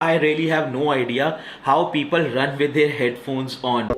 I really have no idea how people run with their headphones on.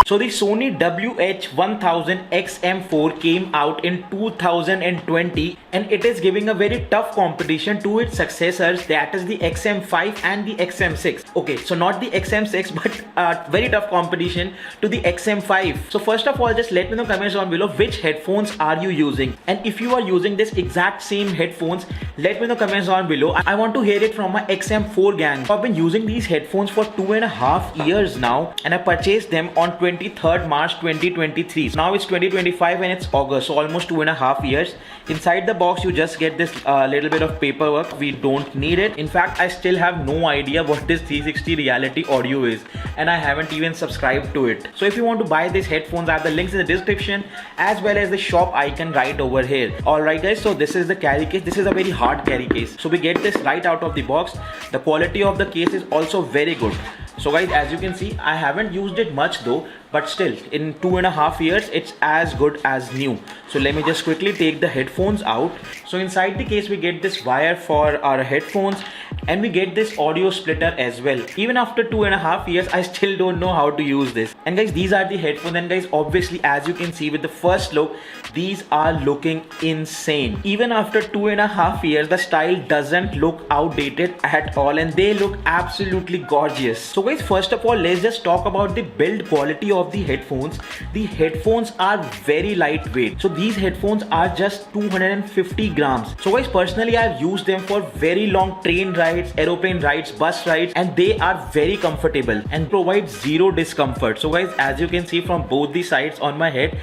So the Sony WH-1000XM4 came out in 2020 and it is giving a very tough competition to its successors, that is the XM5 and the XM6. Okay, so not the XM6 but very tough competition to the XM5. So first of all, just let me know in the comments down below which headphones are you using, and if you are using this exact same headphones, let me know in the comments down below. I want to hear it from my XM4 gang. So I've been using these headphones for 2.5 years now and I purchased them on 23rd March 2023. So now it's 2025 and it's August, so almost 2.5 years. Inside the box you just get this little bit of paperwork. We don't need it. In fact, I still have no idea what this 360 reality audio is and I haven't even subscribed to it. So if you want to buy these headphones, I have the links in the description as well as the shop icon right over here. Alright guys, so this is the carry case. This is a very hard carry case. So we get this right out of the box. The quality of the case is also very good. So guys, as you can see, I haven't used it much though, but still in 2.5 years it's as good as new. So let me just quickly take the headphones out. So inside the case we get this wire for our headphones and we get this audio splitter as well. Even after 2.5 years I still don't know how to use this. And guys, these are the headphones, and guys, obviously as you can see with the first look, these are looking insane. Even after 2.5 years the style doesn't look outdated at all and they look absolutely gorgeous. So guys, first of all, let's just talk about the build quality of the headphones. The headphones are very lightweight. So these headphones are just 250 grams. So guys, personally I've used them for very long train rides, aeroplane rides, bus rides, and they are very comfortable and provide zero discomfort. So guys, as you can see from both the sides on my head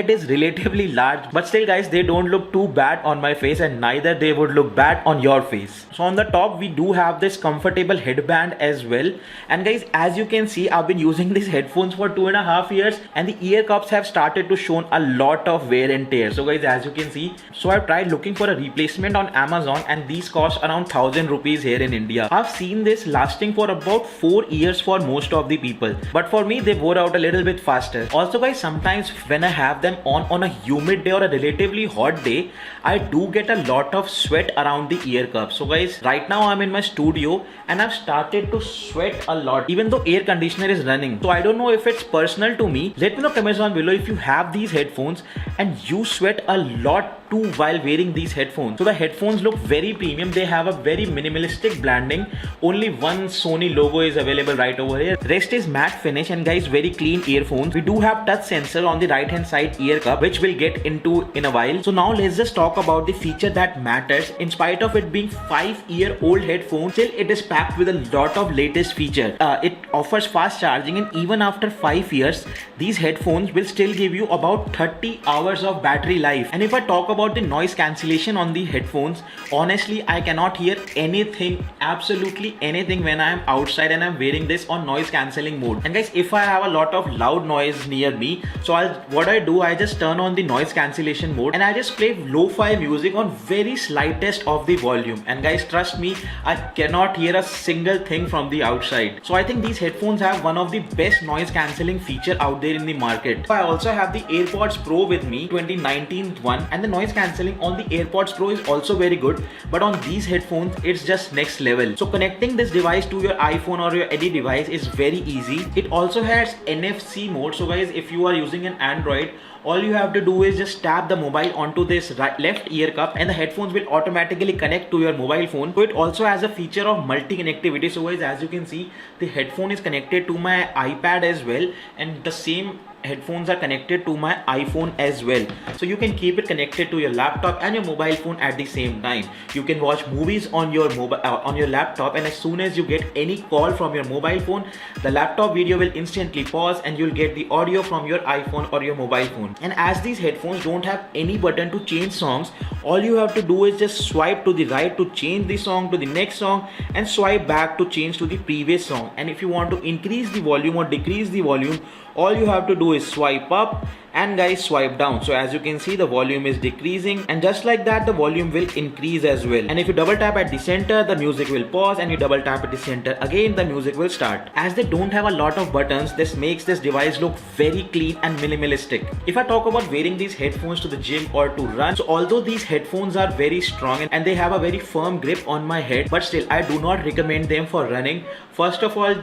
is relatively large, but still guys, they don't look too bad on my face and neither they would look bad on your face. So on the top we do have this comfortable headband as well. And guys, as you can see, I've been using these headphones for 2.5 years and the ear cups have started to show a lot of wear and tear. So guys, as you can see, so I've tried looking for a replacement on Amazon and these cost around 1000 rupees here in India. I've seen this lasting for about 4 years for most of the people, but for me they wore out a little bit faster. Also guys, sometimes when I have them on a humid day or a relatively hot day, I do get a lot of sweat around the ear cups. So guys, right now I'm in my studio and I've started to sweat a lot even though air conditioner is running. So I don't know if it's personal to me. Let me know in the comments down below if you have these headphones and you sweat a lot too while wearing these headphones. So the headphones look very premium. They have a very minimalistic branding. Only one Sony logo is available right over here. Rest is matte finish and guys, very clean earphones. We do have touch sensor on the right hand side ear cup, which we'll get into in a while. So now let's just talk about the feature that matters. In spite of it being 5-year-old headphones, still it is packed with a lot of latest feature. It offers fast charging and even after 5 years, these headphones will still give you about 30 hours of battery life. And if I talk about the noise cancellation on the headphones, honestly I cannot hear anything, absolutely anything when I am outside and I'm wearing this on noise cancelling mode. And guys, if I have a lot of loud noise near me, so I just turn on the noise cancellation mode and I just play lo-fi music on very slightest of the volume, and guys, trust me, I cannot hear a single thing from the outside. So I think these headphones have one of the best noise cancelling feature out there in the market. So I also have the AirPods Pro with me, 2019 one, and the noise cancelling on the AirPods Pro is also very good, but on these headphones it's just next level. So connecting this device to your iPhone or your any device is very easy. It also has NFC mode. So guys, if you are using an Android, all you have to do is just tap the mobile onto this left ear cup and the headphones will automatically connect to your mobile phone. So it also has a feature of multi-connectivity. So guys, as you can see, the headphone is connected to my iPad as well, and the same headphones are connected to my iPhone as well. So you can keep it connected to your laptop and your mobile phone at the same time. You can watch movies on your mobile on your laptop, and as soon as you get any call from your mobile phone, the laptop video will instantly pause and you'll get the audio from your iPhone or your mobile phone. And as these headphones don't have any button to change songs, all you have to do is just swipe to the right to change the song to the next song and swipe back to change to the previous song. And if you want to increase the volume or decrease the volume, all you have to do is swipe up and guys swipe down. So as you can see, the volume is decreasing, and just like that the volume will increase as well. And if you double tap at the center, the music will pause, and you double tap at the center again, the music will start. As they don't have a lot of buttons, this makes this device look very clean and minimalistic. If I talk about wearing these headphones to the gym or to run, so although these headphones are very strong and they have a very firm grip on my head, but still I do not recommend them for running. First of all,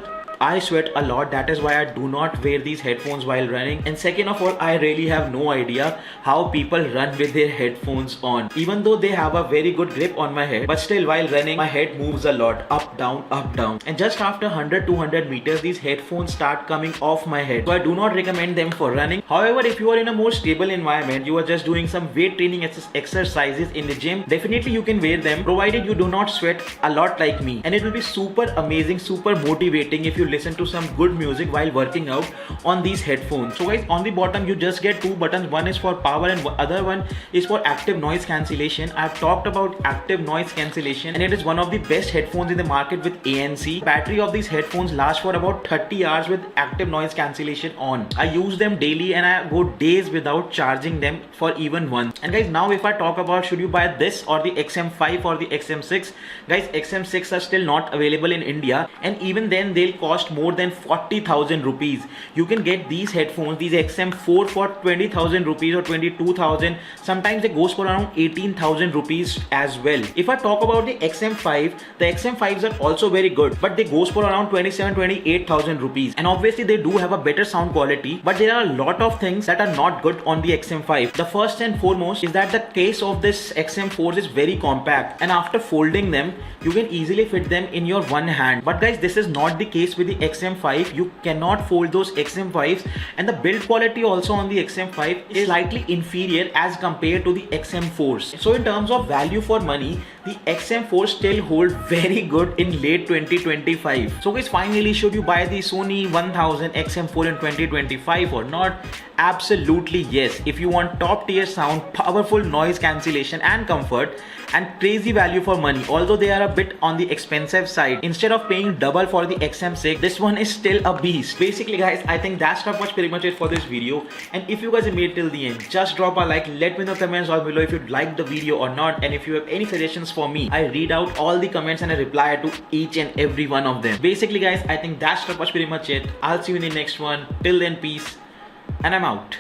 I sweat a lot, that is why I do not wear these headphones while running. And second of all, I really have no idea how people run with their headphones on. Even though they have a very good grip on my head, but still while running, my head moves a lot, up, down, up, down. And just after 100-200 meters, these headphones start coming off my head. So I do not recommend them for running. However, if you are in a more stable environment, you are just doing some weight training exercises in the gym, definitely you can wear them, provided you do not sweat a lot like me. And it will be super amazing, super motivating if you listen to some good music while working out on these headphones. So guys, on the bottom you just get two buttons. One is for power and other one is for active noise cancellation. I've talked about active noise cancellation, and it is one of the best headphones in the market with ANC. Battery of these headphones lasts for about 30 hours with active noise cancellation on. I use them daily and I go days without charging them for even once. And guys, now if I talk about should you buy this or the XM5 or the XM6, guys, XM6 are still not available in India, and even then they'll cost more than 40,000 rupees. You can get these headphones, these XM4 for 20,000 rupees or 22,000. Sometimes it goes for around 18,000 rupees as well. If I talk about the XM5, the XM5s are also very good, but they goes for around 27,000-28,000 rupees. And obviously they do have a better sound quality, but there are a lot of things that are not good on the XM5. The first and foremost is that the case of this XM4 is very compact, and after folding them, you can easily fit them in your one hand. But guys, this is not the case with the XM5. You cannot fold those XM5s, and the build quality also on the XM5 is slightly inferior as compared to the XM4s. So in terms of value for money, the XM4 still hold very good in late 2025. So guys, finally, should you buy the Sony 1000XM4 in 2025 or not? Absolutely yes. If you want top tier sound, powerful noise cancellation and comfort, and crazy value for money, although they are a bit on the expensive side, instead of paying double for the XM6, this one is still a beast. Basically guys, I think that's not pretty much it for this video. And if you guys have made it till the end, just drop a like, let me know in the comments down below if you liked the video or not, and if you have any suggestions for me. I read out all the comments and I reply to each and every one of them. Basically guys, I think that's pretty much it. I'll see you in the next one. Till then, peace, and I'm out.